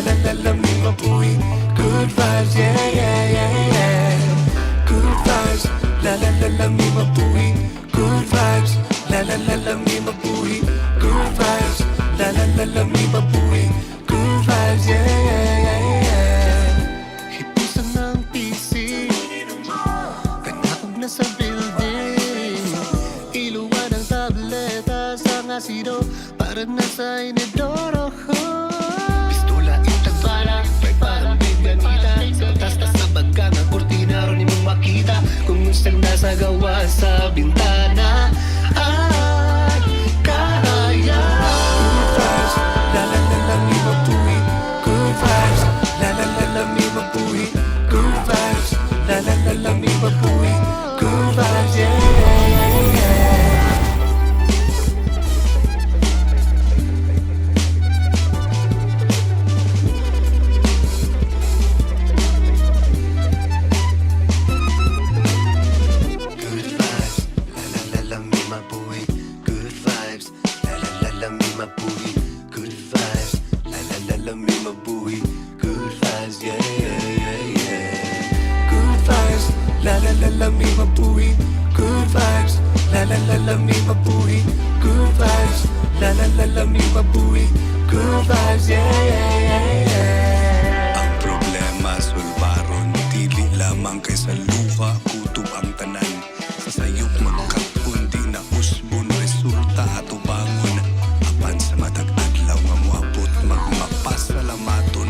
la la la me mabuhay. Good vibes, yeah, yeah, yeah, yeah. Good vibes, la la la la me mabuhay. Good vibes, la la la la me mabuhay. Good vibes, la la la la me mabuhay. Good vibes, yeah, yeah, yeah, yeah. Hipusan ng PC, kanakog na sa building. Iluwan ng tableta sa asido, para nasa inidoro. Pistola itagpala, may parang bigyanita. Tas sa baga ng kurtina, ron mong makita kung gustang nasa gawa sa bintana. Ay, kaya. Good vibes, la la la la me mabuhay. Good vibes, la la la la me mabuhay. Good vibes, la la la la me mabuhay. Good vibes, yeah, yeah, yeah, yeah. Good vibes, la la la la me mabuhay. Good vibes, yeah, yeah, yeah, yeah. Good vibes, la la la la me mabuhay. Good vibes, la la la la me mabuhay. Good vibes, la la la la me mabuhay. Good vibes, yeah, yeah, yeah, yeah. Ang problema sulbaron, dili lamang kay sa luha, kutob ang tanan. Sa sayop magkap, kundi na usbon, resulta ato bangon. Apan sa matag adlaw nga moabot, magmapasalamaton.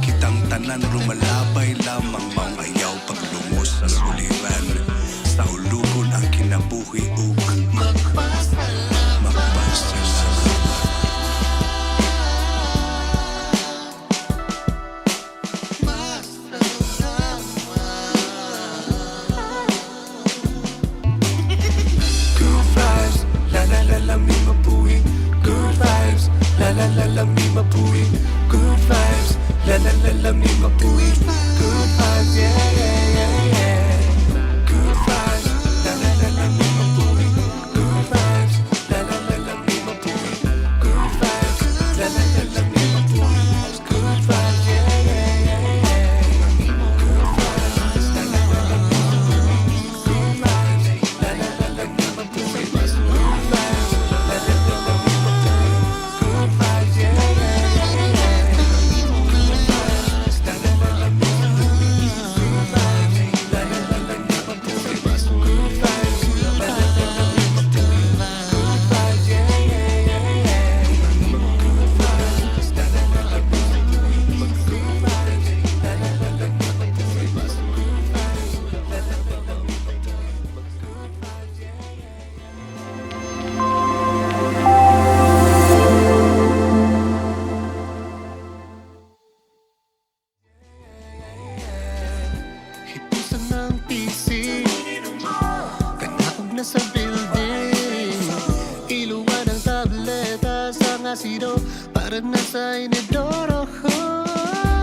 Kitang tanan rumalabay lamang, mangayaw paglumos sa suliran. Sa ulugon ang kinabuhi ug magpasalamat. La la la la me mabuhay. Good vibes, la la la la me mabuhay. Good vibes, yeah, yeah, yeah, yeah. Good vibes, la la la la me mabuhay. Good vibes, la la la la me mabuhay. Good vibes, la la la la me mabuhay. Good vibes, yeah, yeah, yeah, yeah. Good vibes, la la la la me mabuhay. Good vibes, la la la la me mabuhay. Good vibes, la la la la me mabuhay. Good vibes, yeah, yeah, yeah, yeah. Good vibes, la la la la me mabuhay. Good vibes, la la la la me mabuhay. Good vibes, la la la la me mabuhay. Good vibes, yeah, yeah, yeah, yeah. Good vibes, la la la la me mabuhay. Good vibes, la la la la me mabuhay. Good vibes, la la la la me mabuhay. Good vibes, yeah, yeah. Hipusan ng PC, kanakog na sa building. Iluwan ng tableta sa asido, para nasa inidoro.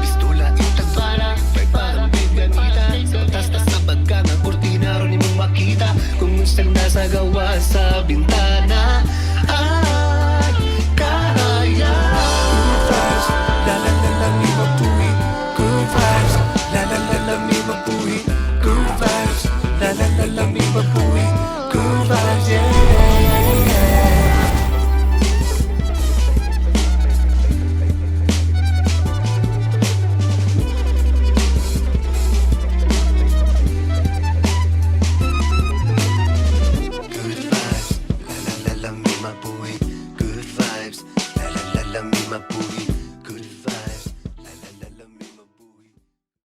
Pistola itagpala, may parang bigyanita. Tas sa baga ng kurtina, ron mong makita kung gustang nasa gawa sa bintana. Ay, kaya. Good vibes, la la la la me mabuhay. Good vibes, la la la la me mabuhay. Good vibes, la la la la me mabuhay. Good vibes, yeah, yeah, yeah, yeah. Good vibes, la la la la me mabuhay. Good vibes, la la la la me mabuhay.